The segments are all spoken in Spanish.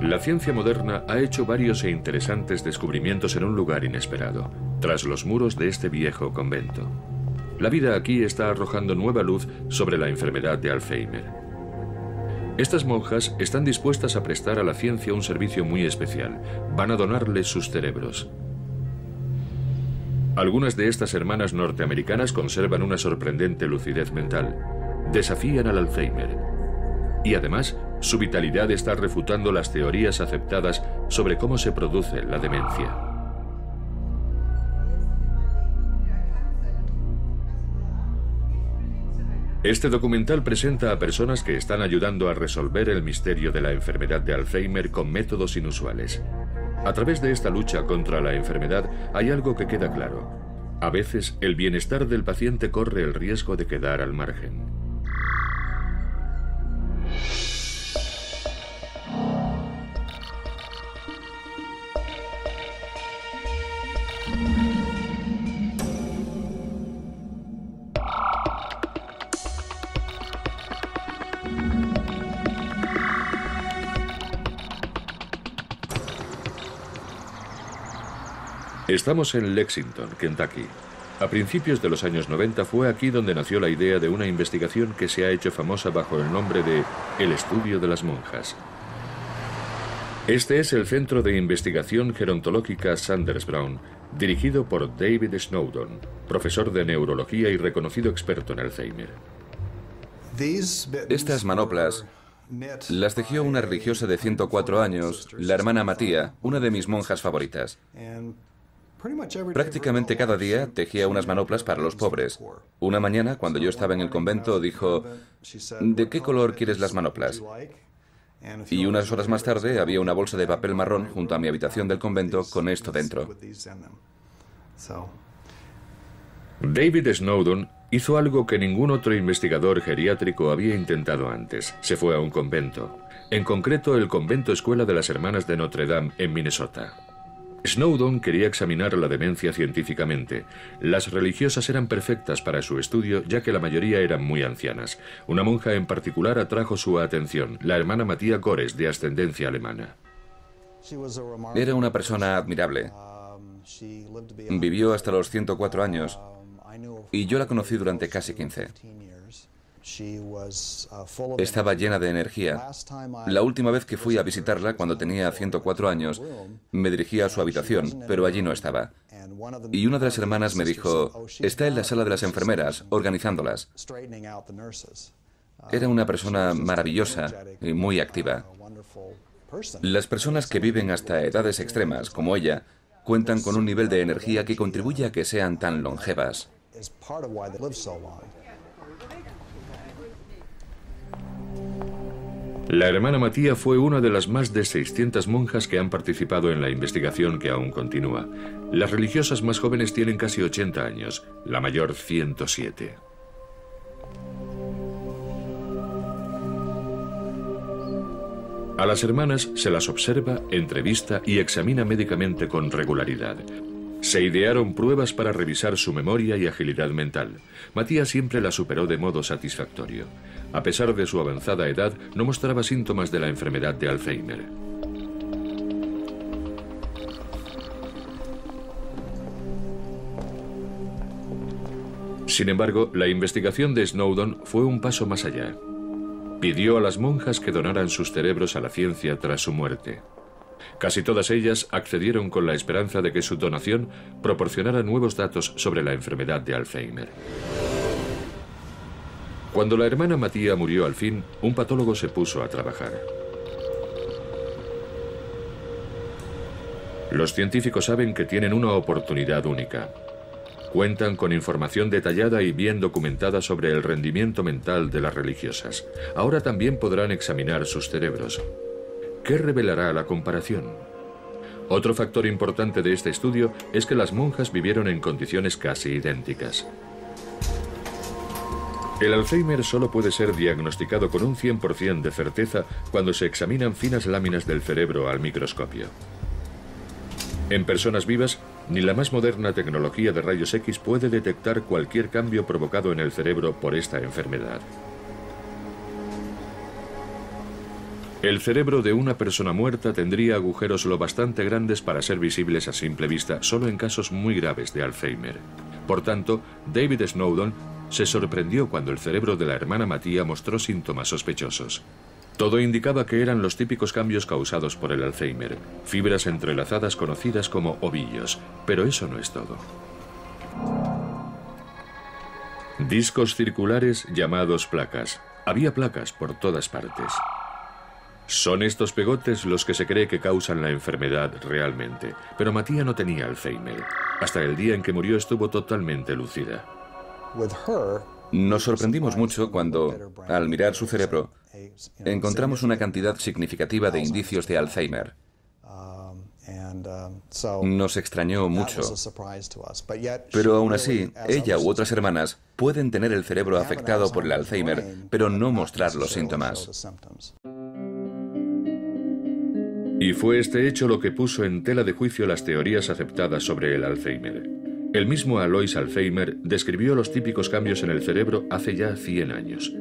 La ciencia moderna ha hecho varios e interesantes descubrimientos en un lugar inesperado, tras los muros de este viejo convento. La vida aquí está arrojando nueva luz sobre la enfermedad de Alzheimer. Estas monjas están dispuestas a prestar a la ciencia un servicio muy especial. Van a donarles sus cerebros. Algunas de estas hermanas norteamericanas conservan una sorprendente lucidez mental. Desafían al Alzheimer. Y además, su vitalidad está refutando las teorías aceptadas sobre cómo se produce la demencia. Este documental presenta a personas que están ayudando a resolver el misterio de la enfermedad de Alzheimer con métodos inusuales. A través de esta lucha contra la enfermedad hay algo que queda claro. A veces el bienestar del paciente corre el riesgo de quedar al margen. Estamos en Lexington, Kentucky. A principios de los años 90 fue aquí donde nació la idea de una investigación que se ha hecho famosa bajo el nombre de El Estudio de las Monjas. Este es el Centro de Investigación Gerontológica Sanders Brown, dirigido por David Snowdon, profesor de neurología y reconocido experto en Alzheimer. Estas manoplas las tejió una religiosa de 104 años, la hermana Matía, una de mis monjas favoritas. Prácticamente cada día tejía unas manoplas para los pobres. Una mañana, cuando yo estaba en el convento, dijo: ¿de qué color quieres las manoplas? Y unas horas más tarde había una bolsa de papel marrón junto a mi habitación del convento con esto dentro. David Snowdon hizo algo que ningún otro investigador geriátrico había intentado antes. Se fue a un convento. En concreto, el convento escuela de las Hermanas de Notre Dame en Minnesota. Snowdon quería examinar la demencia científicamente. Las religiosas eran perfectas para su estudio, ya que la mayoría eran muy ancianas. Una monja en particular atrajo su atención, la hermana Matía Gores, de ascendencia alemana. Era una persona admirable. Vivió hasta los 104 años y yo la conocí durante casi 15. Estaba llena de energía. La última vez que fui a visitarla, cuando tenía 104 años, me dirigí a su habitación, pero allí no estaba. Y una de las hermanas me dijo: está en la sala de las enfermeras, organizándolas. Era una persona maravillosa y muy activa. Las personas que viven hasta edades extremas, como ella, cuentan con un nivel de energía que contribuye a que sean tan longevas. La hermana Matía fue una de las más de 600 monjas que han participado en la investigación que aún continúa. Las religiosas más jóvenes tienen casi 80 años, la mayor 107. A las hermanas se las observa, entrevista y examina médicamente con regularidad. Se idearon pruebas para revisar su memoria y agilidad mental. Matía siempre la superó de modo satisfactorio. A pesar de su avanzada edad, no mostraba síntomas de la enfermedad de Alzheimer. Sin embargo, la investigación de Snowdon fue un paso más allá. Pidió a las monjas que donaran sus cerebros a la ciencia tras su muerte. Casi todas ellas accedieron con la esperanza de que su donación proporcionara nuevos datos sobre la enfermedad de Alzheimer. Cuando la hermana Matía murió al fin, un patólogo se puso a trabajar. Los científicos saben que tienen una oportunidad única. Cuentan con información detallada y bien documentada sobre el rendimiento mental de las religiosas. Ahora también podrán examinar sus cerebros. ¿Qué revelará la comparación? Otro factor importante de este estudio es que las monjas vivieron en condiciones casi idénticas. El Alzheimer solo puede ser diagnosticado con un 100% de certeza cuando se examinan finas láminas del cerebro al microscopio. En personas vivas, ni la más moderna tecnología de rayos X puede detectar cualquier cambio provocado en el cerebro por esta enfermedad. El cerebro de una persona muerta tendría agujeros lo bastante grandes para ser visibles a simple vista solo en casos muy graves de Alzheimer. Por tanto, David Snowdon se sorprendió cuando el cerebro de la hermana Mattia mostró síntomas sospechosos. Todo indicaba que eran los típicos cambios causados por el Alzheimer, fibras entrelazadas conocidas como ovillos, pero eso no es todo. Discos circulares llamados placas. Había placas por todas partes. Son estos pegotes los que se cree que causan la enfermedad realmente, pero Mattia no tenía Alzheimer. Hasta el día en que murió estuvo totalmente lúcida. Nos sorprendimos mucho cuando, al mirar su cerebro, encontramos una cantidad significativa de indicios de Alzheimer. Nos extrañó mucho. Pero aún así, ella u otras hermanas pueden tener el cerebro afectado por el Alzheimer, pero no mostrar los síntomas. Y fue este hecho lo que puso en tela de juicio las teorías aceptadas sobre el Alzheimer. El mismo Alois Alzheimer describió los típicos cambios en el cerebro hace ya 100 años.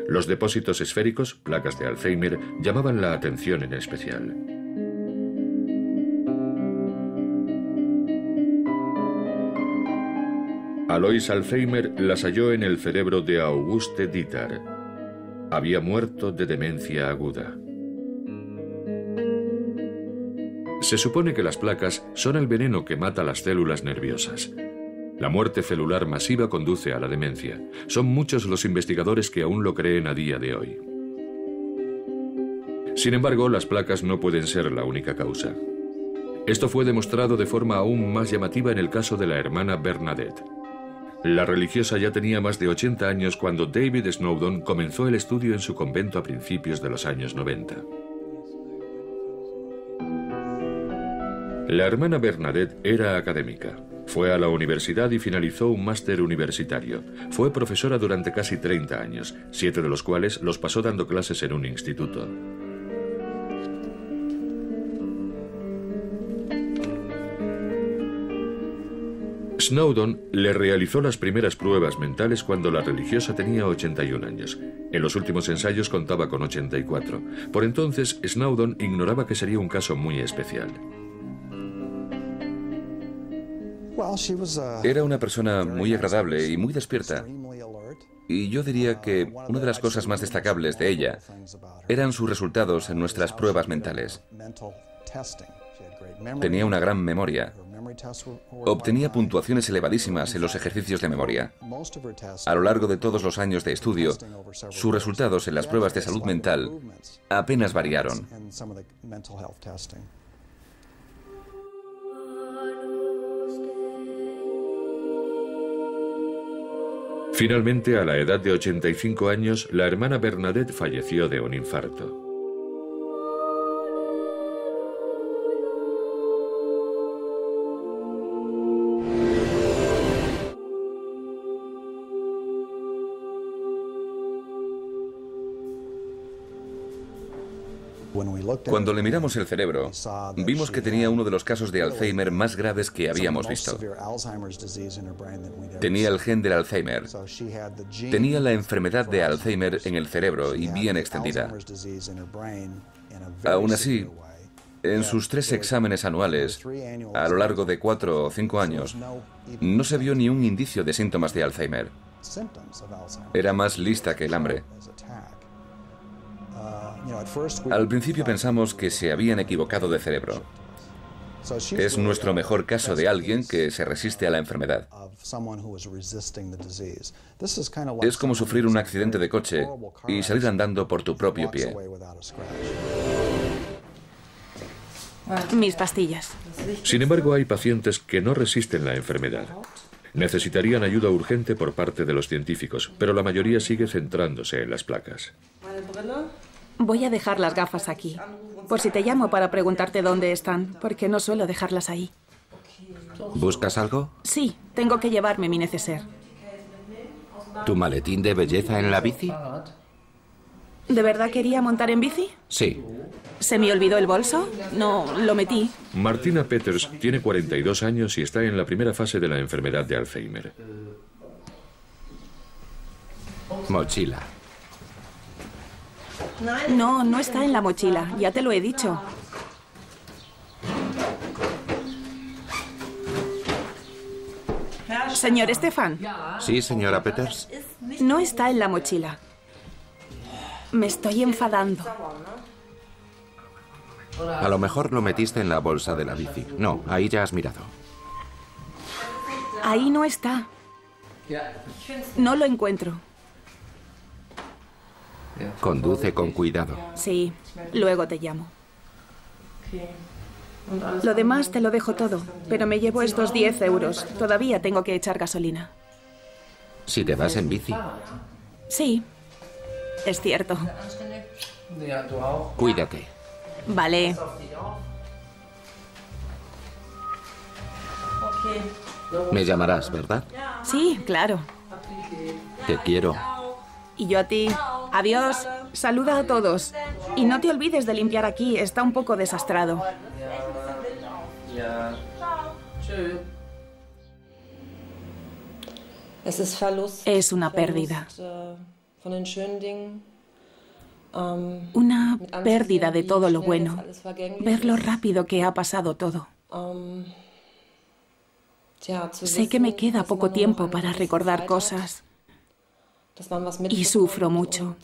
Los depósitos esféricos, placas de Alzheimer, llamaban la atención en especial. Alois Alzheimer las halló en el cerebro de Auguste Dieter. Había muerto de demencia aguda. Se supone que las placas son el veneno que mata las células nerviosas. La muerte celular masiva conduce a la demencia. Son muchos los investigadores que aún lo creen a día de hoy. Sin embargo, las placas no pueden ser la única causa. Esto fue demostrado de forma aún más llamativa en el caso de la hermana Bernadette. La religiosa ya tenía más de 80 años cuando David Snowdon comenzó el estudio en su convento a principios de los años 90. La hermana Bernadette era académica. Fue a la universidad y finalizó un máster universitario. Fue profesora durante casi 30 años, 7 de los cuales los pasó dando clases en un instituto. Snowdon le realizó las primeras pruebas mentales cuando la religiosa tenía 81 años. En los últimos ensayos contaba con 84. Por entonces, Snowdon ignoraba que sería un caso muy especial. Era una persona muy agradable y muy despierta. Y yo diría que una de las cosas más destacables de ella eran sus resultados en nuestras pruebas mentales. Tenía una gran memoria. Obtenía puntuaciones elevadísimas en los ejercicios de memoria. A lo largo de todos los años de estudio, sus resultados en las pruebas de salud mental apenas variaron. Finalmente, a la edad de 85 años, la hermana Bernadette falleció de un infarto. Cuando le miramos el cerebro, vimos que tenía uno de los casos de Alzheimer más graves que habíamos visto. Tenía el gen del Alzheimer. Tenía la enfermedad de Alzheimer en el cerebro y bien extendida. Aún así, en sus 3 exámenes anuales, a lo largo de 4 o 5 años, no se vio ni un indicio de síntomas de Alzheimer. Era más lista que el hambre. Al principio pensamos que se habían equivocado de cerebro. Es nuestro mejor caso de alguien que se resiste a la enfermedad. Es como sufrir un accidente de coche y salir andando por tu propio pie. Mis pastillas. Sin embargo, hay pacientes que no resisten la enfermedad. Necesitarían ayuda urgente por parte de los científicos, pero la mayoría sigue centrándose en las placas. Voy a dejar las gafas aquí, por si te llamo para preguntarte dónde están, porque no suelo dejarlas ahí. ¿Buscas algo? Sí, tengo que llevarme mi neceser. ¿Tu maletín de belleza en la bici? ¿De verdad quería montar en bici? Sí. ¿Se me olvidó el bolso? No, lo metí. Martina Peters tiene 42 años y está en la primera fase de la enfermedad de Alzheimer. Mochila. No, no está en la mochila, ya te lo he dicho. Señor Estefan. Sí, señora Peters. No está en la mochila. Me estoy enfadando. A lo mejor lo metiste en la bolsa de la bici. No, ahí ya has mirado. Ahí no está. No lo encuentro. Conduce con cuidado. Sí, luego te llamo. Lo demás te lo dejo todo, pero me llevo estos 10 euros. Todavía tengo que echar gasolina. Si te vas en bici. Sí, es cierto. Cuídate. Vale. Me llamarás, ¿verdad? Sí, claro. Te quiero. Y yo a ti. Adiós. Saluda a todos. Y no te olvides de limpiar aquí, está un poco desastrado. Es una pérdida. Una pérdida de todo lo bueno. Ver lo rápido que ha pasado todo. Sé que me queda poco tiempo para recordar cosas. Y sufro mucho.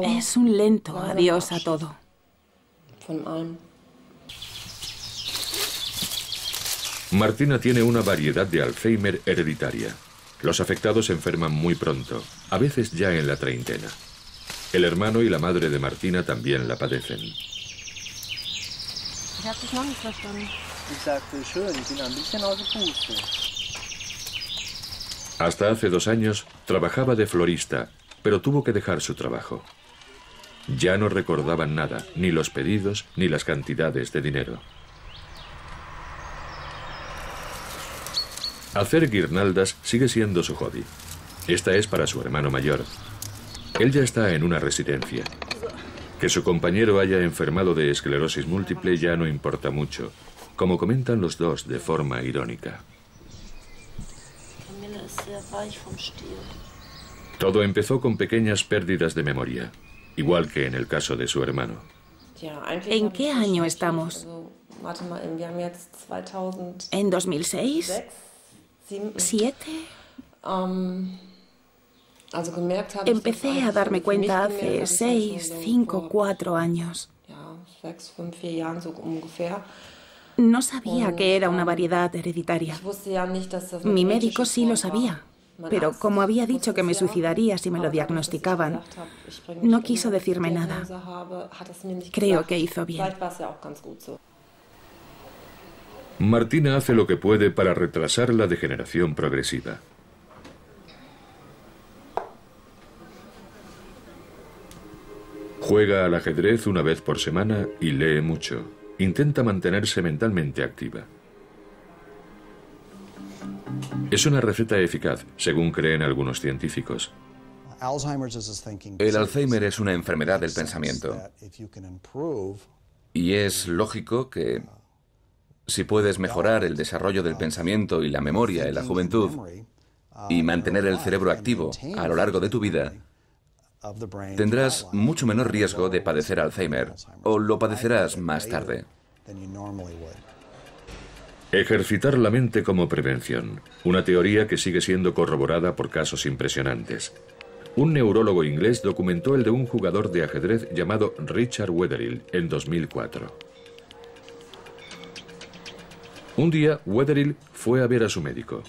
Es un lento adiós a todo. Martina tiene una variedad de Alzheimer hereditaria. Los afectados se enferman muy pronto, a veces ya en la treintena. El hermano y la madre de Martina también la padecen. Hasta hace 2 años trabajaba de florista, pero tuvo que dejar su trabajo. Ya no recordaban nada, ni los pedidos, ni las cantidades de dinero. Hacer guirnaldas sigue siendo su hobby. Esta es para su hermano mayor. Él ya está en una residencia. Que su compañero haya enfermado de esclerosis múltiple ya no importa mucho, como comentan los dos de forma irónica. Todo empezó con pequeñas pérdidas de memoria, igual que en el caso de su hermano. ¿En qué año estamos? ¿En 2006? ¿7? Empecé a darme cuenta hace 6, 5, 4 años. No sabía que era una variedad hereditaria. Mi médico sí lo sabía, pero como había dicho que me suicidaría si me lo diagnosticaban, no quiso decirme nada. Creo que hizo bien. Martina hace lo que puede para retrasar la degeneración progresiva. Juega al ajedrez una vez por semana y lee mucho. Intenta mantenerse mentalmente activa. Es una receta eficaz, según creen algunos científicos. El Alzheimer es una enfermedad del pensamiento. Y es lógico que si puedes mejorar el desarrollo del pensamiento y la memoria en la juventud y mantener el cerebro activo a lo largo de tu vida, tendrás mucho menor riesgo de padecer Alzheimer, o lo padecerás más tarde. Ejercitar la mente como prevención, una teoría que sigue siendo corroborada por casos impresionantes. Un neurólogo inglés documentó el de un jugador de ajedrez llamado Richard Wetherill en 2004. Un día, Wetherill fue a ver a su médico.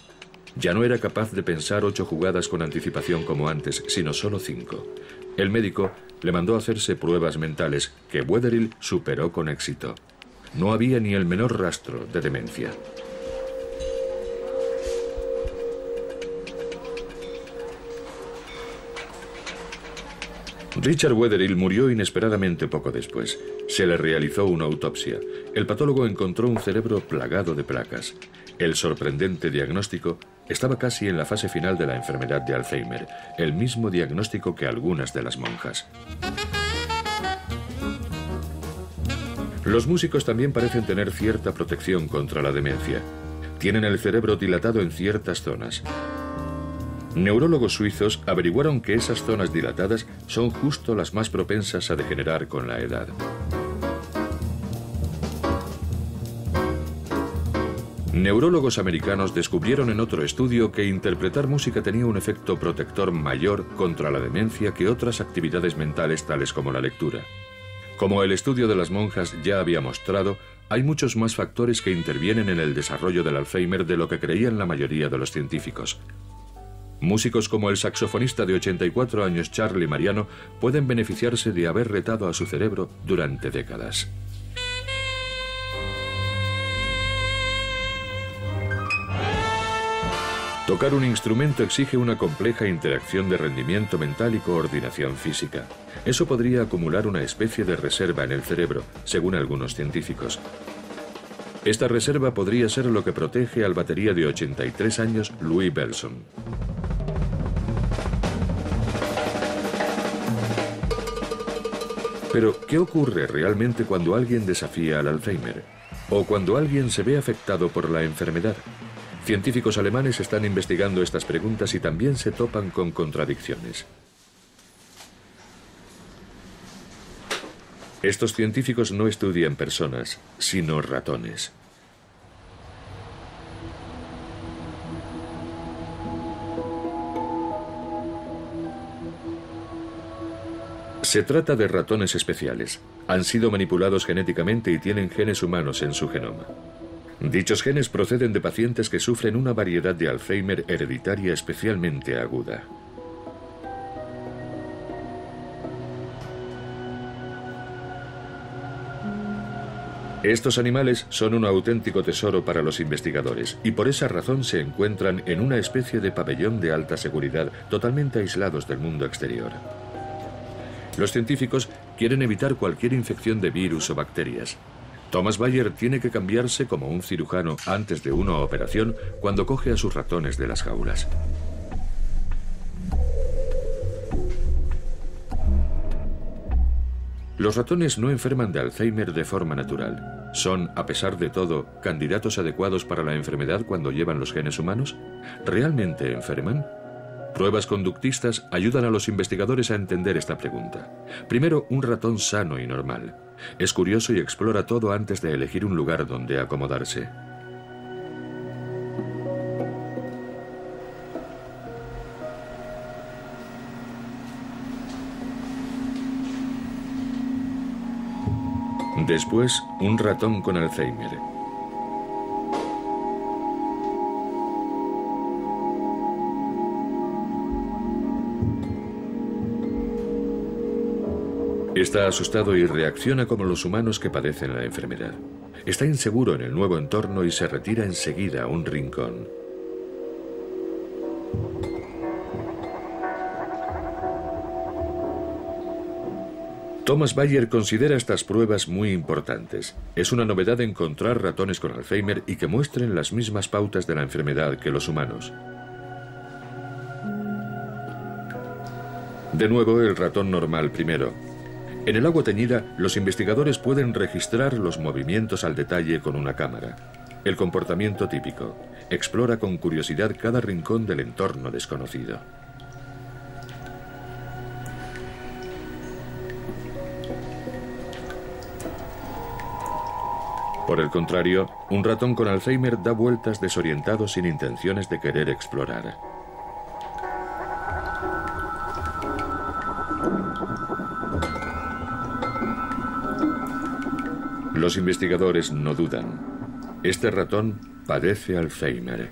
Ya no era capaz de pensar 8 jugadas con anticipación como antes, sino solo 5. El médico le mandó a hacerse pruebas mentales que Wetherill superó con éxito. No había ni el menor rastro de demencia. Richard Wetherill murió inesperadamente poco después. Se le realizó una autopsia. El patólogo encontró un cerebro plagado de placas. El sorprendente diagnóstico estaba casi en la fase final de la enfermedad de Alzheimer, el mismo diagnóstico que algunas de las monjas. Los músicos también parecen tener cierta protección contra la demencia. Tienen el cerebro dilatado en ciertas zonas. Neurólogos suizos averiguaron que esas zonas dilatadas son justo las más propensas a degenerar con la edad. Neurólogos americanos descubrieron en otro estudio que interpretar música tenía un efecto protector mayor contra la demencia que otras actividades mentales tales como la lectura. Como el estudio de las monjas ya había mostrado, hay muchos más factores que intervienen en el desarrollo del Alzheimer de lo que creían la mayoría de los científicos. Músicos como el saxofonista de 84 años Charlie Mariano pueden beneficiarse de haber retado a su cerebro durante décadas. Tocar un instrumento exige una compleja interacción de rendimiento mental y coordinación física. Eso podría acumular una especie de reserva en el cerebro, según algunos científicos. Esta reserva podría ser lo que protege al batería de 83 años Louis Bellson. Pero, ¿qué ocurre realmente cuando alguien desafía al Alzheimer? ¿O cuando alguien se ve afectado por la enfermedad? Científicos alemanes están investigando estas preguntas y también se topan con contradicciones. Estos científicos no estudian personas, sino ratones. Se trata de ratones especiales. Han sido manipulados genéticamente y tienen genes humanos en su genoma. Dichos genes proceden de pacientes que sufren una variedad de Alzheimer hereditaria especialmente aguda. Estos animales son un auténtico tesoro para los investigadores y por esa razón se encuentran en una especie de pabellón de alta seguridad, totalmente aislados del mundo exterior. Los científicos quieren evitar cualquier infección de virus o bacterias. Thomas Bayer tiene que cambiarse como un cirujano antes de una operación cuando coge a sus ratones de las jaulas. Los ratones no enferman de Alzheimer de forma natural. ¿Son, a pesar de todo, candidatos adecuados para la enfermedad cuando llevan los genes humanos? ¿Realmente enferman? Pruebas conductistas ayudan a los investigadores a entender esta pregunta. Primero, un ratón sano y normal. Es curioso y explora todo antes de elegir un lugar donde acomodarse. Después, un ratón con Alzheimer. Está asustado y reacciona como los humanos que padecen la enfermedad. Está inseguro en el nuevo entorno y se retira enseguida a un rincón. Thomas Bayer considera estas pruebas muy importantes. Es una novedad encontrar ratones con Alzheimer y que muestren las mismas pautas de la enfermedad que los humanos. De nuevo, el ratón normal primero. En el agua teñida, los investigadores pueden registrar los movimientos al detalle con una cámara. El comportamiento típico. Explora con curiosidad cada rincón del entorno desconocido. Por el contrario, un ratón con Alzheimer da vueltas desorientado sin intenciones de querer explorar. Los investigadores no dudan. Este ratón padece Alzheimer.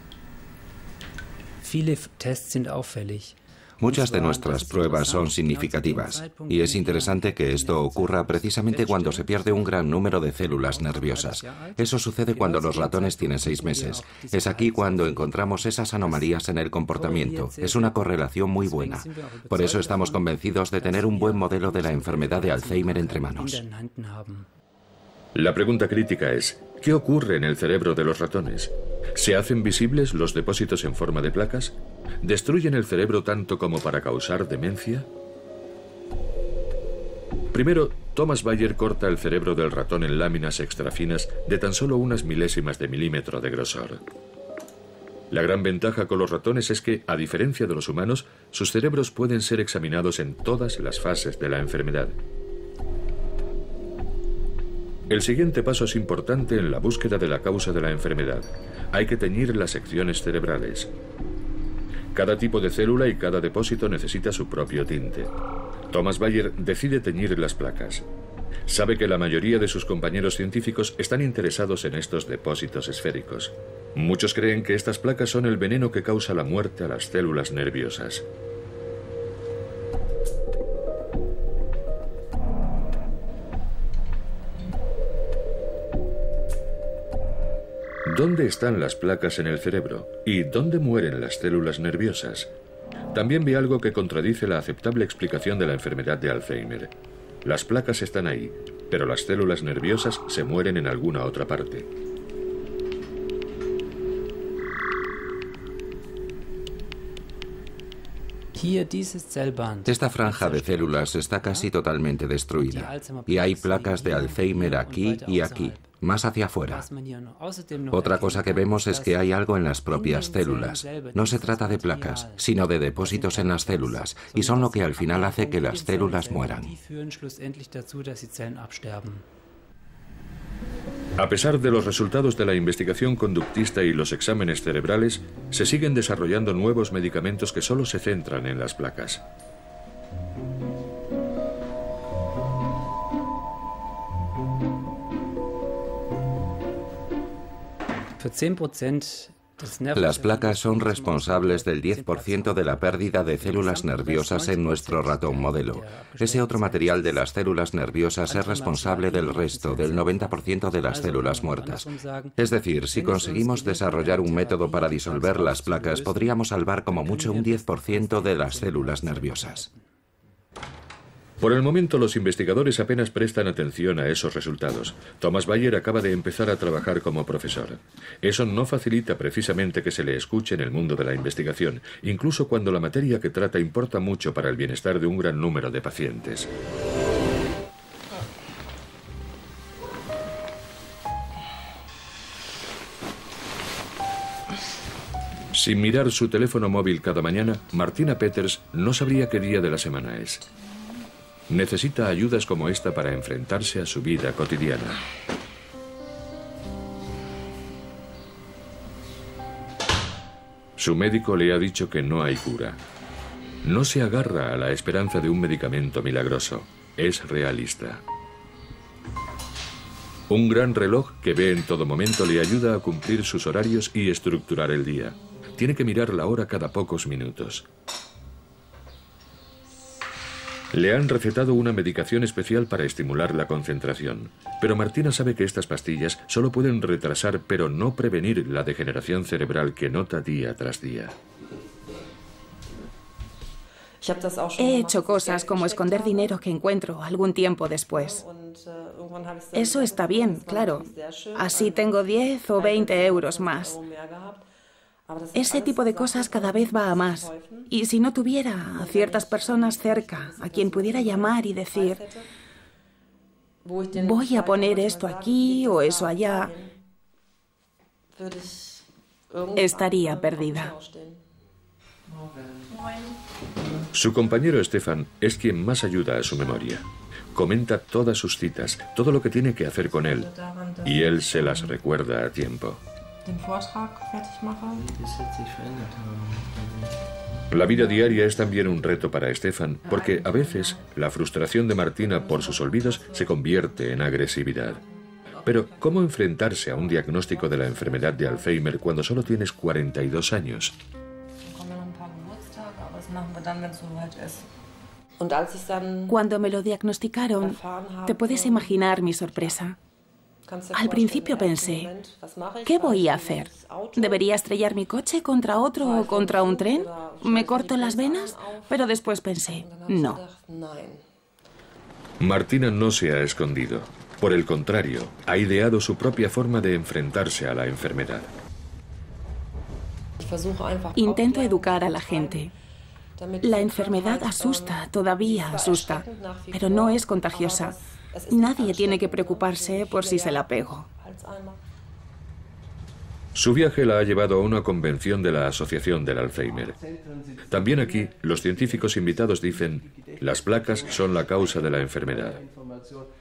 Muchas de nuestras pruebas son significativas, y es interesante que esto ocurra precisamente cuando se pierde un gran número de células nerviosas. Eso sucede cuando los ratones tienen 6 meses. Es aquí cuando encontramos esas anomalías en el comportamiento. Es una correlación muy buena. Por eso estamos convencidos de tener un buen modelo de la enfermedad de Alzheimer entre manos. La pregunta crítica es, ¿qué ocurre en el cerebro de los ratones? ¿Se hacen visibles los depósitos en forma de placas? ¿Destruyen el cerebro tanto como para causar demencia? Primero, Thomas Bayer corta el cerebro del ratón en láminas extrafinas de tan solo unas milésimas de milímetro de grosor. La gran ventaja con los ratones es que, a diferencia de los humanos, sus cerebros pueden ser examinados en todas las fases de la enfermedad. El siguiente paso es importante en la búsqueda de la causa de la enfermedad. Hay que teñir las secciones cerebrales. Cada tipo de célula y cada depósito necesita su propio tinte. Thomas Bayer decide teñir las placas. Sabe que la mayoría de sus compañeros científicos están interesados en estos depósitos esféricos. Muchos creen que estas placas son el veneno que causa la muerte a las células nerviosas. ¿Dónde están las placas en el cerebro? ¿Y dónde mueren las células nerviosas? También ve algo que contradice la aceptable explicación de la enfermedad de Alzheimer. Las placas están ahí, pero las células nerviosas se mueren en alguna otra parte. Esta franja de células está casi totalmente destruida y hay placas de Alzheimer aquí y aquí, más hacia afuera. Otra cosa que vemos es que hay algo en las propias células. No se trata de placas, sino de depósitos en las células, y son lo que al final hace que las células mueran. A pesar de los resultados de la investigación conductista y los exámenes cerebrales, se siguen desarrollando nuevos medicamentos que solo se centran en las placas. Las placas son responsables del 10% de la pérdida de células nerviosas en nuestro ratón modelo. Ese otro material de las células nerviosas es responsable del resto, del 90% de las células muertas. Es decir, si conseguimos desarrollar un método para disolver las placas, podríamos salvar como mucho un 10% de las células nerviosas. Por el momento, los investigadores apenas prestan atención a esos resultados. Thomas Bayer acaba de empezar a trabajar como profesor. Eso no facilita precisamente que se le escuche en el mundo de la investigación, incluso cuando la materia que trata importa mucho para el bienestar de un gran número de pacientes. Sin mirar su teléfono móvil cada mañana, Martina Peters no sabría qué día de la semana es. Necesita ayudas como esta para enfrentarse a su vida cotidiana. Su médico le ha dicho que no hay cura. No se agarra a la esperanza de un medicamento milagroso. Es realista. Un gran reloj que ve en todo momento le ayuda a cumplir sus horarios y estructurar el día. Tiene que mirar la hora cada pocos minutos. Le han recetado una medicación especial para estimular la concentración, pero Martina sabe que estas pastillas solo pueden retrasar pero no prevenir la degeneración cerebral que nota día tras día. He hecho cosas como esconder dinero que encuentro algún tiempo después. Eso está bien, claro. Así tengo 10 o 20 euros más. Ese tipo de cosas cada vez va a más. Y si no tuviera a ciertas personas cerca, a quien pudiera llamar y decir, voy a poner esto aquí o eso allá, estaría perdida. Su compañero Stefan es quien más ayuda a su memoria. Comenta todas sus citas, todo lo que tiene que hacer con él, y él se las recuerda a tiempo. La vida diaria es también un reto para Stefan, porque a veces la frustración de Martina por sus olvidos se convierte en agresividad. Pero, ¿cómo enfrentarse a un diagnóstico de la enfermedad de Alzheimer cuando solo tienes 42 años? Cuando me lo diagnosticaron, te puedes imaginar mi sorpresa. Al principio pensé, ¿qué voy a hacer? ¿Debería estrellar mi coche contra otro o contra un tren? ¿Me corto las venas? Pero después pensé, no. Martina no se ha escondido. Por el contrario, ha ideado su propia forma de enfrentarse a la enfermedad. Intento educar a la gente. La enfermedad asusta, todavía asusta, pero no es contagiosa. Nadie tiene que preocuparse por si se la pego. Su viaje la ha llevado a una convención de la Asociación del Alzheimer. También aquí, los científicos invitados dicen, las placas son la causa de la enfermedad.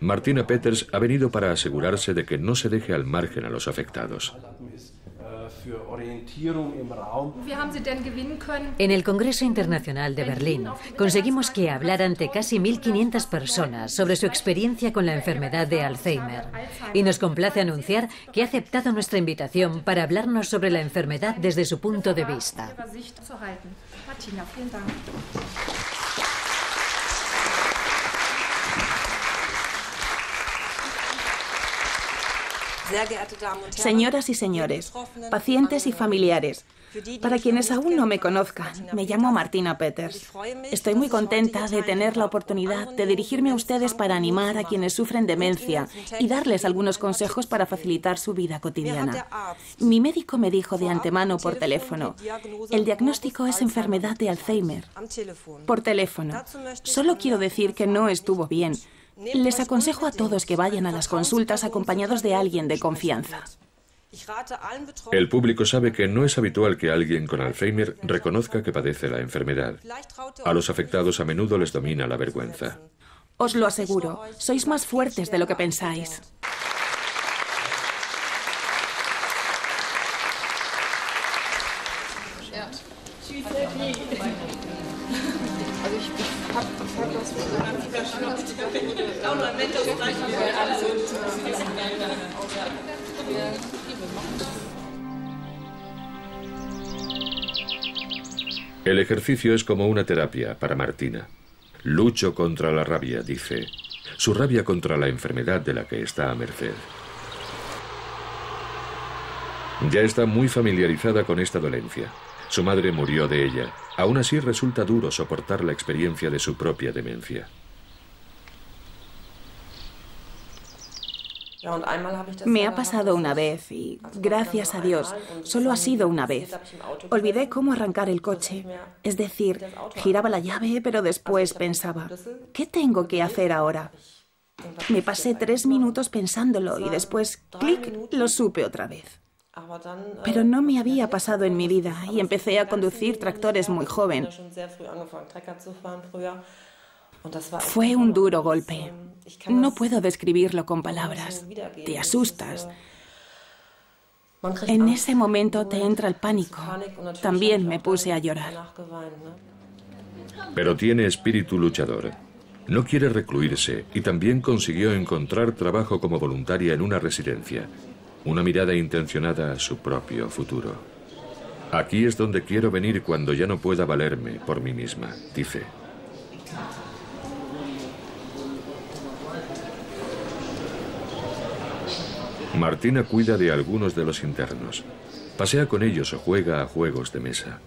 Martina Peters ha venido para asegurarse de que no se deje al margen a los afectados. En el Congreso Internacional de Berlín conseguimos que hablar ante casi 1.500 personas sobre su experiencia con la enfermedad de Alzheimer. Y nos complace anunciar que ha aceptado nuestra invitación para hablarnos sobre la enfermedad desde su punto de vista. Señoras y señores, pacientes y familiares, para quienes aún no me conozcan, me llamo Martina Peters. Estoy muy contenta de tener la oportunidad de dirigirme a ustedes para animar a quienes sufren demencia y darles algunos consejos para facilitar su vida cotidiana. Mi médico me dijo de antemano por teléfono, el diagnóstico es enfermedad de Alzheimer. Por teléfono. Solo quiero decir que no estuvo bien. Les aconsejo a todos que vayan a las consultas acompañados de alguien de confianza. El público sabe que no es habitual que alguien con Alzheimer reconozca que padece la enfermedad. A los afectados a menudo les domina la vergüenza. Os lo aseguro, sois más fuertes de lo que pensáis. El ejercicio es como una terapia para Martina. Lucho contra la rabia, dice. Su rabia contra la enfermedad de la que está a merced. Ya está muy familiarizada con esta dolencia. Su madre murió de ella. Aún así resulta duro soportar la experiencia de su propia demencia. Me ha pasado una vez y, gracias a Dios, solo ha sido una vez. Olvidé cómo arrancar el coche. Es decir, giraba la llave, pero después pensaba, ¿qué tengo que hacer ahora? Me pasé 3 minutos pensándolo y después, clic, lo supe otra vez. Pero no me había pasado en mi vida y empecé a conducir tractores muy joven. Fue un duro golpe. No puedo describirlo con palabras. Te asustas. En ese momento te entra el pánico. También me puse a llorar. Pero tiene espíritu luchador. No quiere recluirse y también consiguió encontrar trabajo como voluntaria en una residencia. Una mirada intencionada a su propio futuro. Aquí es donde quiero venir cuando ya no pueda valerme por mí misma, dice. Martina cuida de algunos de los internos. Pasea con ellos o juega a juegos de mesa.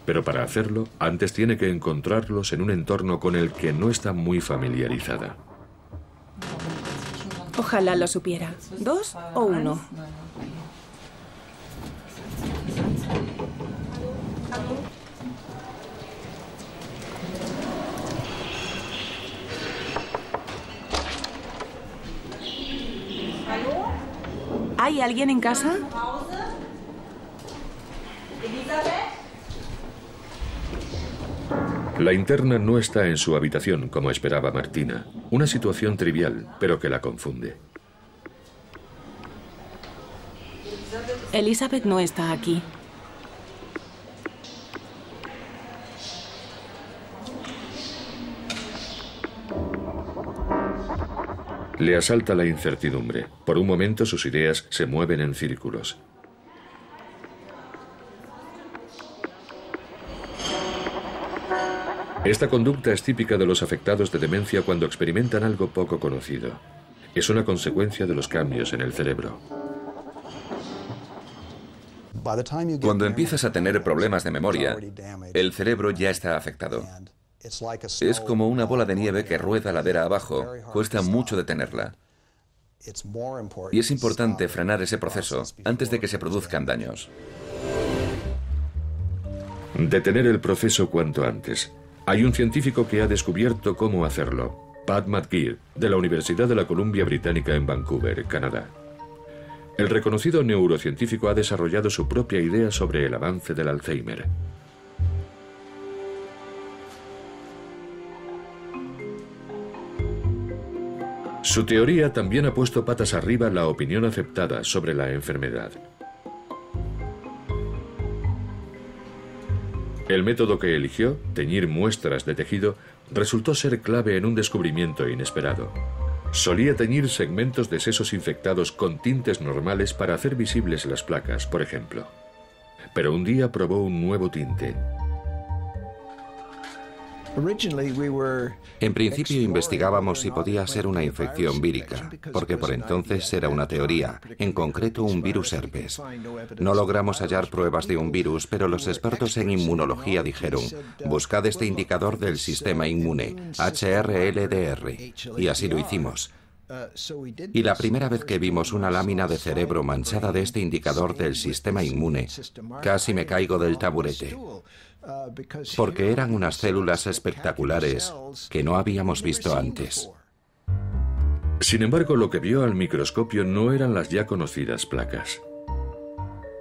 Pero para hacerlo, antes tiene que encontrarlos en un entorno con el que no está muy familiarizada. Ojalá lo supiera. 2 o 1. ¿Hay alguien en casa? La interna no está en su habitación como esperaba Martina. Una situación trivial, pero que la confunde. Elizabeth no está aquí. Le asalta la incertidumbre. Por un momento sus ideas se mueven en círculos. Esta conducta es típica de los afectados de demencia cuando experimentan algo poco conocido. Es una consecuencia de los cambios en el cerebro. Cuando empiezas a tener problemas de memoria, el cerebro ya está afectado. Es como una bola de nieve que rueda ladera abajo. Cuesta mucho detenerla. Y es importante frenar ese proceso antes de que se produzcan daños. Detener el proceso cuanto antes. Hay un científico que ha descubierto cómo hacerlo. Pat McGeer, de la Universidad de la Columbia Británica en Vancouver, Canadá. El reconocido neurocientífico ha desarrollado su propia idea sobre el avance del Alzheimer. Su teoría también ha puesto patas arriba la opinión aceptada sobre la enfermedad. El método que eligió, teñir muestras de tejido, resultó ser clave en un descubrimiento inesperado. Solía teñir segmentos de sesos infectados con tintes normales para hacer visibles las placas, por ejemplo. Pero un día probó un nuevo tinte. En principio investigábamos si podía ser una infección vírica, porque por entonces era una teoría, en concreto un virus herpes. No logramos hallar pruebas de un virus, pero los expertos en inmunología dijeron, buscad este indicador del sistema inmune, HRLDR, y así lo hicimos. Y la primera vez que vimos una lámina de cerebro manchada de este indicador del sistema inmune, casi me caigo del taburete, porque eran unas células espectaculares que no habíamos visto antes. Sin embargo, lo que vio al microscopio no eran las ya conocidas placas.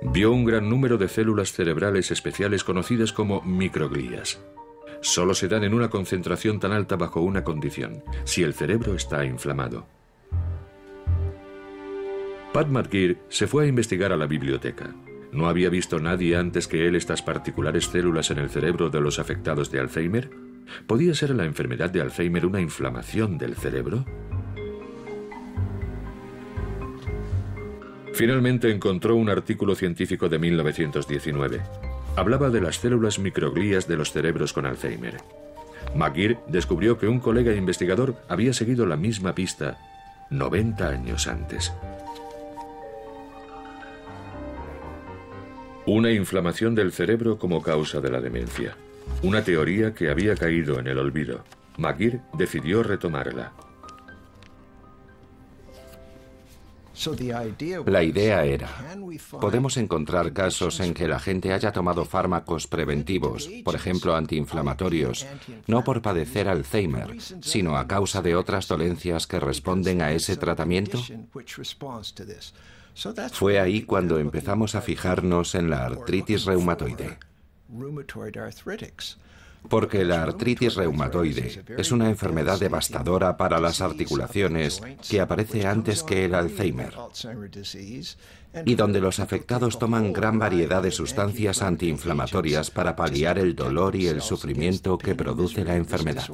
Vio un gran número de células cerebrales especiales conocidas como microglías. Solo se dan en una concentración tan alta bajo una condición, si el cerebro está inflamado. Pat McGeer se fue a investigar a la biblioteca. ¿No había visto nadie antes que él estas particulares células en el cerebro de los afectados de Alzheimer? ¿Podía ser la enfermedad de Alzheimer una inflamación del cerebro? Finalmente encontró un artículo científico de 1919. Hablaba de las células microglías de los cerebros con Alzheimer. McGeer descubrió que un colega investigador había seguido la misma pista 90 años antes. Una inflamación del cerebro como causa de la demencia. Una teoría que había caído en el olvido. McGeer decidió retomarla. La idea era, podemos encontrar casos en que la gente haya tomado fármacos preventivos, por ejemplo antiinflamatorios, no por padecer Alzheimer, sino a causa de otras dolencias que responden a ese tratamiento. Fue ahí cuando empezamos a fijarnos en la artritis reumatoide. Porque la artritis reumatoide es una enfermedad devastadora para las articulaciones que aparece antes que el Alzheimer, y donde los afectados toman gran variedad de sustancias antiinflamatorias para paliar el dolor y el sufrimiento que produce la enfermedad.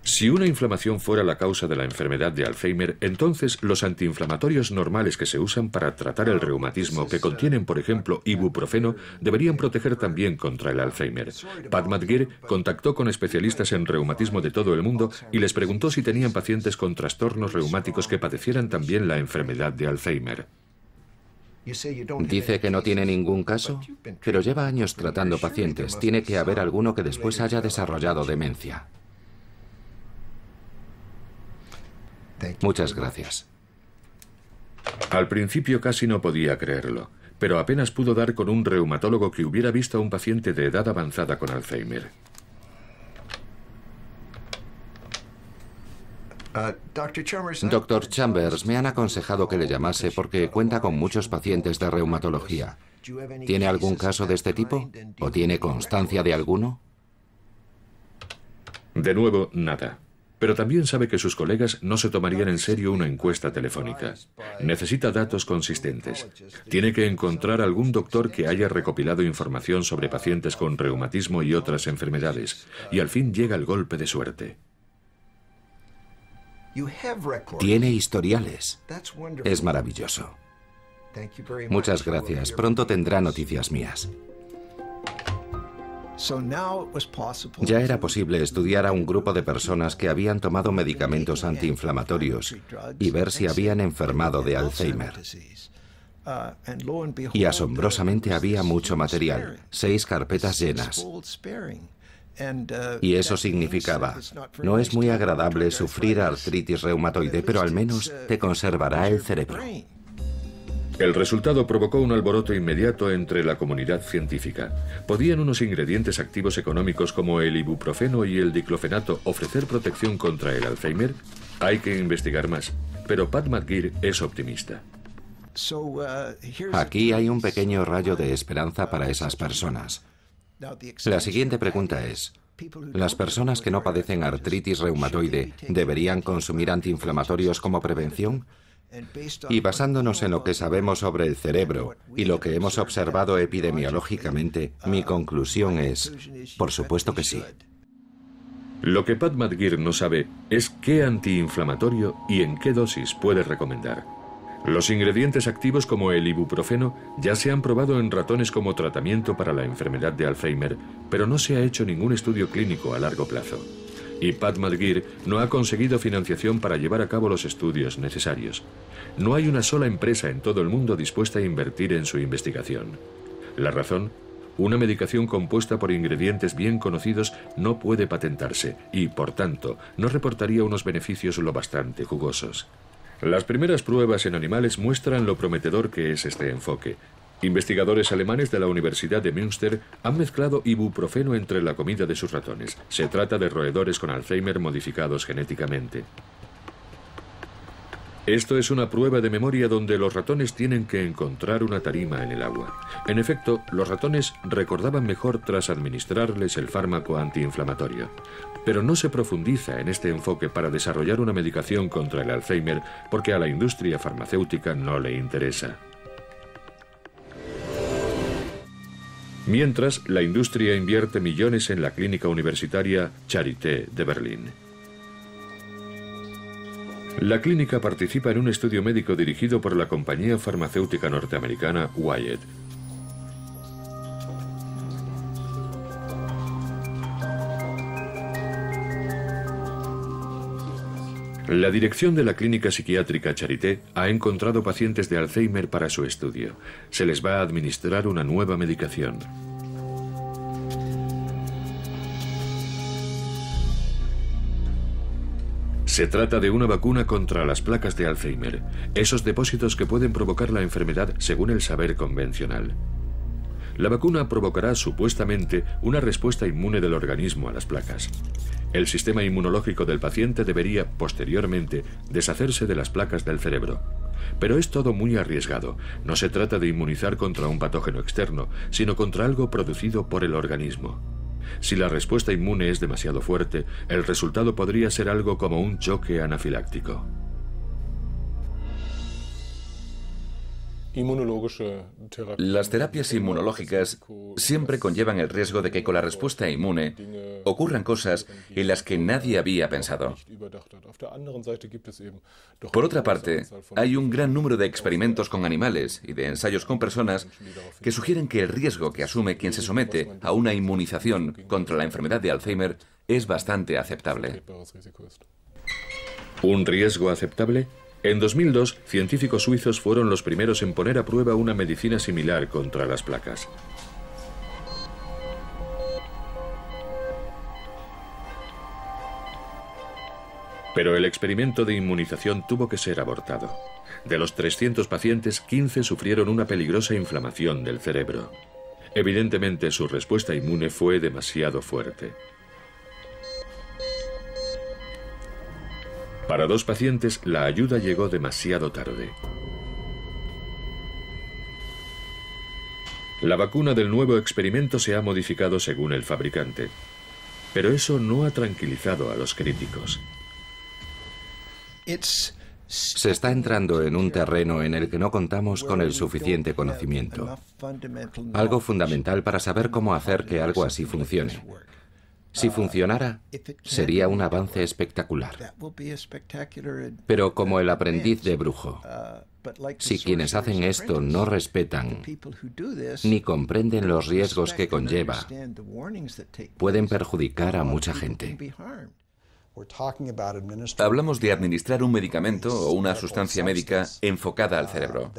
Si una inflamación fuera la causa de la enfermedad de Alzheimer, entonces los antiinflamatorios normales que se usan para tratar el reumatismo, que contienen, por ejemplo, ibuprofeno, deberían proteger también contra el Alzheimer. Pat McGeer contactó con especialistas en reumatismo de todo el mundo y les preguntó si tenían pacientes con trastornos reumáticos que padecieran también la enfermedad de Alzheimer. Dice que no tiene ningún caso, pero lleva años tratando pacientes. Tiene que haber alguno que después haya desarrollado demencia. Muchas gracias. Al principio casi no podía creerlo, pero apenas pudo dar con un reumatólogo que hubiera visto a un paciente de edad avanzada con Alzheimer. Dr. Chambers, me han aconsejado que le llamase porque cuenta con muchos pacientes de reumatología. ¿Tiene algún caso de este tipo? ¿O tiene constancia de alguno? De nuevo, nada. Pero también sabe que sus colegas no se tomarían en serio una encuesta telefónica. Necesita datos consistentes. Tiene que encontrar algún doctor que haya recopilado información sobre pacientes con reumatismo y otras enfermedades. Y al fin llega el golpe de suerte. Tiene historiales. Es maravilloso. Muchas gracias. Pronto tendrá noticias mías. Ya era posible estudiar a un grupo de personas que habían tomado medicamentos antiinflamatorios y ver si habían enfermado de Alzheimer. Y asombrosamente había mucho material, 6 carpetas llenas. Y eso significaba, no es muy agradable sufrir artritis reumatoide, pero al menos te conservará el cerebro. El resultado provocó un alboroto inmediato entre la comunidad científica. ¿Podían unos ingredientes activos económicos como el ibuprofeno y el diclofenato ofrecer protección contra el Alzheimer? Hay que investigar más, pero Pat McGeer es optimista. Aquí hay un pequeño rayo de esperanza para esas personas. La siguiente pregunta es, ¿las personas que no padecen artritis reumatoide deberían consumir antiinflamatorios como prevención? Y basándonos en lo que sabemos sobre el cerebro y lo que hemos observado epidemiológicamente, mi conclusión es, por supuesto que sí. Lo que Pat McGeer no sabe es qué antiinflamatorio y en qué dosis puede recomendar. Los ingredientes activos como el ibuprofeno ya se han probado en ratones como tratamiento para la enfermedad de Alzheimer, pero no se ha hecho ningún estudio clínico a largo plazo. Y Pat McGeer no ha conseguido financiación para llevar a cabo los estudios necesarios. No hay una sola empresa en todo el mundo dispuesta a invertir en su investigación. La razón: una medicación compuesta por ingredientes bien conocidos no puede patentarse y, por tanto, no reportaría unos beneficios lo bastante jugosos. Las primeras pruebas en animales muestran lo prometedor que es este enfoque. Investigadores alemanes de la Universidad de Münster han mezclado ibuprofeno entre la comida de sus ratones. Se trata de roedores con Alzheimer modificados genéticamente. Esto es una prueba de memoria donde los ratones tienen que encontrar una tarima en el agua. En efecto, los ratones recordaban mejor tras administrarles el fármaco antiinflamatorio. Pero no se profundiza en este enfoque para desarrollar una medicación contra el Alzheimer porque a la industria farmacéutica no le interesa. Mientras, la industria invierte millones en la clínica universitaria Charité de Berlín. La clínica participa en un estudio médico dirigido por la compañía farmacéutica norteamericana Wyeth. La dirección de la clínica psiquiátrica Charité ha encontrado pacientes de Alzheimer para su estudio. Se les va a administrar una nueva medicación. Se trata de una vacuna contra las placas de Alzheimer, esos depósitos que pueden provocar la enfermedad según el saber convencional. La vacuna provocará supuestamente una respuesta inmune del organismo a las placas. El sistema inmunológico del paciente debería, posteriormente, deshacerse de las placas del cerebro. Pero es todo muy arriesgado. No se trata de inmunizar contra un patógeno externo, sino contra algo producido por el organismo. Si la respuesta inmune es demasiado fuerte, el resultado podría ser algo como un choque anafiláctico. Las terapias inmunológicas siempre conllevan el riesgo de que con la respuesta inmune ocurran cosas en las que nadie había pensado. Por otra parte, hay un gran número de experimentos con animales y de ensayos con personas que sugieren que el riesgo que asume quien se somete a una inmunización contra la enfermedad de Alzheimer es bastante aceptable. ¿Un riesgo aceptable? En 2002, científicos suizos fueron los primeros en poner a prueba una medicina similar contra las placas. Pero el experimento de inmunización tuvo que ser abortado. De los 300 pacientes, 15 sufrieron una peligrosa inflamación del cerebro. Evidentemente, su respuesta inmune fue demasiado fuerte. Para 2 pacientes, la ayuda llegó demasiado tarde. La vacuna del nuevo experimento se ha modificado según el fabricante. Pero eso no ha tranquilizado a los críticos. Se está entrando en un terreno en el que no contamos con el suficiente conocimiento. Algo fundamental para saber cómo hacer que algo así funcione. Si funcionara, sería un avance espectacular. Pero como el aprendiz de brujo, si quienes hacen esto no respetan ni comprenden los riesgos que conlleva, pueden perjudicar a mucha gente. Hablamos de administrar un medicamento o una sustancia médica enfocada al cerebro.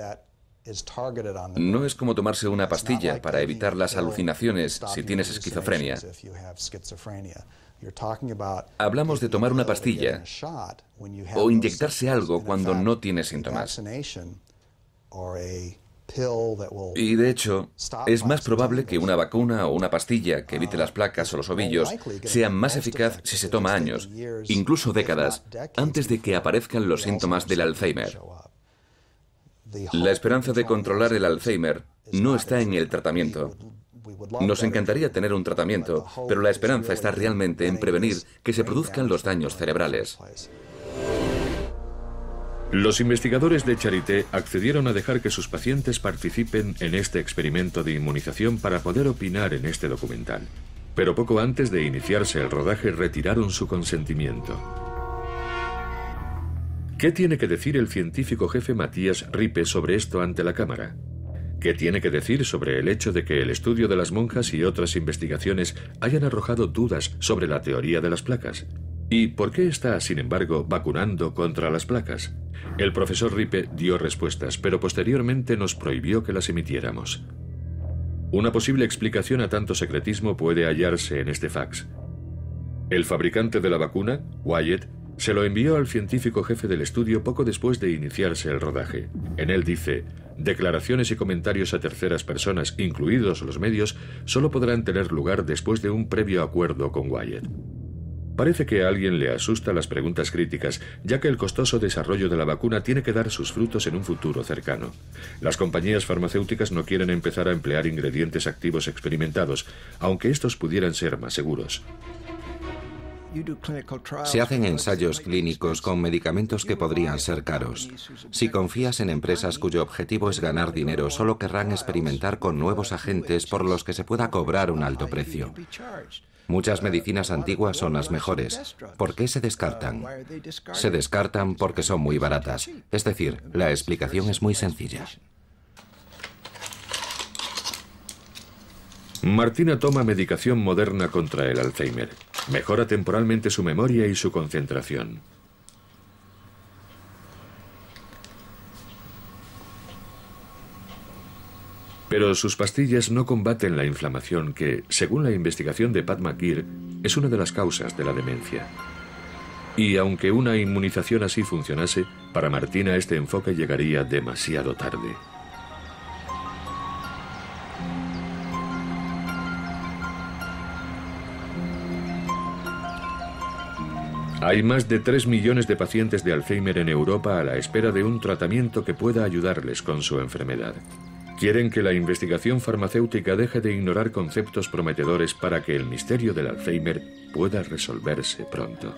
No es como tomarse una pastilla para evitar las alucinaciones si tienes esquizofrenia. Hablamos de tomar una pastilla o inyectarse algo cuando no tienes síntomas. Y de hecho, es más probable que una vacuna o una pastilla que evite las placas o los ovillos sea más eficaz si se toma años, incluso décadas, antes de que aparezcan los síntomas del Alzheimer. La esperanza de controlar el Alzheimer no está en el tratamiento. Nos encantaría tener un tratamiento, pero la esperanza está realmente en prevenir que se produzcan los daños cerebrales. Los investigadores de Charité accedieron a dejar que sus pacientes participen en este experimento de inmunización para poder opinar en este documental. Pero poco antes de iniciarse el rodaje retiraron su consentimiento. ¿Qué tiene que decir el científico jefe Matthias Rippe sobre esto ante la cámara? ¿Qué tiene que decir sobre el hecho de que el estudio de las monjas y otras investigaciones hayan arrojado dudas sobre la teoría de las placas? ¿Y por qué está, sin embargo, vacunando contra las placas? El profesor Rippe dio respuestas, pero posteriormente nos prohibió que las emitiéramos. Una posible explicación a tanto secretismo puede hallarse en este fax. El fabricante de la vacuna, Wyatt, se lo envió al científico jefe del estudio poco después de iniciarse el rodaje. En él dice: declaraciones y comentarios a terceras personas, incluidos los medios, solo podrán tener lugar después de un previo acuerdo con Wyatt. Parece que a alguien le asusta las preguntas críticas, ya que el costoso desarrollo de la vacuna tiene que dar sus frutos en un futuro cercano. Las compañías farmacéuticas no quieren empezar a emplear ingredientes activos experimentados, aunque estos pudieran ser más seguros. Se hacen ensayos clínicos con medicamentos que podrían ser caros. Si confías en empresas cuyo objetivo es ganar dinero, solo querrán experimentar con nuevos agentes por los que se pueda cobrar un alto precio. Muchas medicinas antiguas son las mejores. ¿Por qué se descartan? Se descartan porque son muy baratas. Es decir, la explicación es muy sencilla. Martina toma medicación moderna contra el Alzheimer. Mejora temporalmente su memoria y su concentración. Pero sus pastillas no combaten la inflamación que, según la investigación de Pat McGeer, es una de las causas de la demencia. Y aunque una inmunización así funcionase, para Martina este enfoque llegaría demasiado tarde. Hay más de 3 millones de pacientes de Alzheimer en Europa a la espera de un tratamiento que pueda ayudarles con su enfermedad. Quieren que la investigación farmacéutica deje de ignorar conceptos prometedores para que el misterio del Alzheimer pueda resolverse pronto.